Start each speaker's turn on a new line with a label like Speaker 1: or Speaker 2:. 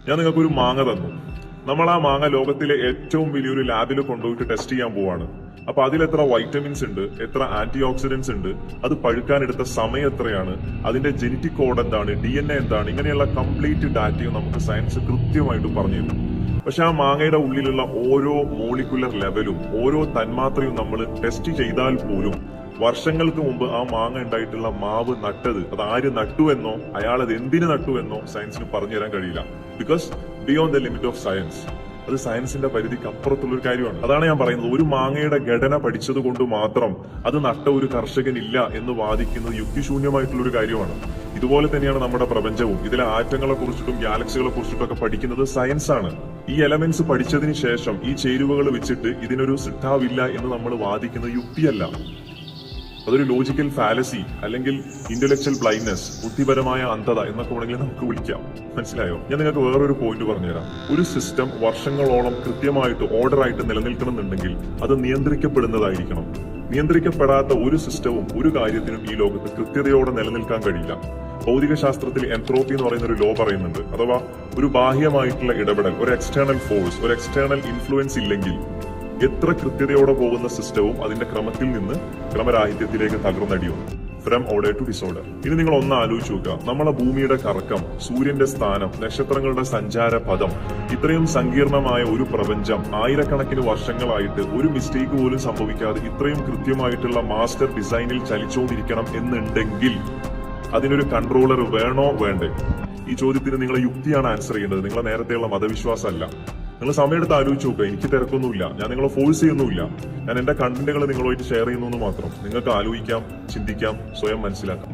Speaker 1: ഞാൻ നിങ്ങൾക്ക് ഒരു മാങ്ങ തന്നു. നമ്മൾ ആ മാങ്ങ ലോകത്തിലെ ഏറ്റവും വലിയൊരു ലാബിൽ കൊണ്ടുപോയിട്ട് ടെസ്റ്റ് ചെയ്യാൻ പോവാണ്. അപ്പൊ അതിൽ എത്ര വൈറ്റമിൻസ് ഉണ്ട്, എത്ര ആന്റി ഓക്സിഡന്റ്സ് ഉണ്ട്, അത് പഴുക്കാൻ എടുത്ത സമയം എത്രയാണ്, അതിന്റെ ജനറ്റിക് കോഡ് എന്താണ്, DNA എന്താണ്, ഇങ്ങനെയുള്ള കംപ്ലീറ്റ് ഡാറ്റയും നമുക്ക് സയൻസ് കൃത്യമായിട്ട് പറഞ്ഞു തരും. പക്ഷെ ആ മാങ്ങയുടെ ഉള്ളിലുള്ള ഓരോ മോളിക്കുലർ ലെവലും ഓരോ തന്മാത്രയും നമ്മൾ ടെസ്റ്റ് ചെയ്താൽ പോലും വർഷങ്ങൾക്ക് മുമ്പ് ആ മാങ്ങ ഉണ്ടായിട്ടുള്ള മാവ് നട്ടത് അത് ആര് നട്ടു എന്നോ അയാൾ അത് എന്തിനു നട്ടു എന്നോ സയൻസിന് പറഞ്ഞു തരാൻ കഴിയില്ല. Because beyond the limit of science, അത് സയൻസിന്റെ പരിധിക്ക് അപ്പുറത്തുള്ള ഒരു കാര്യമാണ്. അതാണ് ഞാൻ പറയുന്നത്, ഒരു മാങ്ങയുടെ ഘടന പഠിച്ചത് കൊണ്ട് മാത്രം അത് നട്ട ഒരു കർഷകനില്ല എന്ന് വാദിക്കുന്നത് യുക്തിശൂന്യമായിട്ടുള്ള ഒരു കാര്യമാണ്. ഇതുപോലെ തന്നെയാണ് നമ്മുടെ പ്രപഞ്ചവും. ഇതിലെ ആറ്റങ്ങളെ കുറിച്ചിട്ടും ഗാലക്സികളെ കുറിച്ചിട്ടും ഒക്കെ പഠിക്കുന്നത് സയൻസ് ആണ്. ഈ എലമെന്റ്സ് പഠിച്ചതിന് ശേഷം ഈ ചേരുവകൾ വെച്ചിട്ട് ഇതിനൊരു സിദ്ധാവില്ല എന്ന് നമ്മൾ വാദിക്കുന്നത് യുക്തിയല്ല, അതൊരു ലോജിക്കൽ ഫാലസി അല്ലെങ്കിൽ ഇന്റലക്ച്വൽ ബ്ലൈൻഡ്നെസ്, ബുദ്ധിപരമായ അന്ധത എന്നൊക്കെ വേണമെങ്കിൽ നമുക്ക് വിളിക്കാം. മനസ്സിലായോ? ഞാൻ നിങ്ങൾക്ക് വേറൊരു പോയിന്റ് പറഞ്ഞുതരാം. ഒരു സിസ്റ്റം വർഷങ്ങളോളം കൃത്യമായിട്ട് ഓർഡറായിട്ട് നിലനിൽക്കണമെന്നുണ്ടെങ്കിൽ അത് നിയന്ത്രിക്കപ്പെടുന്നതായിരിക്കണം. നിയന്ത്രിക്കപ്പെടാത്ത ഒരു സിസ്റ്റവും ഒരു കാര്യത്തിനും ഈ ലോകത്ത് കൃത്യതയോടെ നിലനിൽക്കാൻ കഴിയില്ല. ഭൗതികശാസ്ത്രത്തിൽ എൻട്രോപ്പി എന്ന് പറയുന്ന ഒരു ലോ പറയുന്നുണ്ട്. അഥവാ ഒരു ബാഹ്യമായിട്ടുള്ള ഇടപെടൽ, ഒരു എക്സ്റ്റേണൽ ഫോഴ്സ്, ഒരു എക്സ്റ്റേണൽ ഇൻഫ്ലുവൻസ് ഇല്ലെങ്കിൽ എത്ര കൃത്യതയോടെ പോകുന്ന സിസ്റ്റവും അതിന്റെ ക്രമത്തിൽ നിന്ന് ക്രമരാഹിത്യത്തിലേക്ക് തകർന്നടിയും. From order to disorder. ഇനി നിങ്ങൾ ഒന്ന് ആലോചിച്ച് നോക്കുക, നമ്മളെ ഭൂമിയുടെ കറക്കം, സൂര്യന്റെ സ്ഥാനം, നക്ഷത്രങ്ങളുടെ സഞ്ചാര പദം, ഇത്രയും സങ്കീർണമായ ഒരു പ്രപഞ്ചം ആയിരക്കണക്കിന് വർഷങ്ങളായിട്ട് ഒരു മിസ്റ്റേക്ക് പോലും സംഭവിക്കാതെ ഇത്രയും കൃത്യമായിട്ടുള്ള മാസ്റ്റർ ഡിസൈനിൽ ചലിച്ചുകൊണ്ടിരിക്കണം എന്നുണ്ടെങ്കിൽ അതിനൊരു കൺട്രോളർ വേണോ വേണ്ടേ? ഈ ചോദ്യത്തിന് നിങ്ങളെ യുക്തിയാണ് ആൻസർ ചെയ്യേണ്ടത്, നിങ്ങളെ നേരത്തെയുള്ള മതവിശ്വാസമല്ല. നിങ്ങൾ സമയമെടുത്ത് ആലോചിച്ച് നോക്കുക. എനിക്ക് തിരക്കൊന്നുമില്ല, ഞാൻ നിങ്ങളെ ഫോഴ്സ് ചെയ്യുന്നുമില്ല. ഞാൻ എന്റെ കണ്ടന്റുകൾ നിങ്ങളുമായിട്ട് ഷെയർ ചെയ്യുന്നു എന്ന് മാത്രം. നിങ്ങൾക്ക് ആലോചിക്കാം, ചിന്തിക്കാം, സ്വയം മനസ്സിലാക്കാം.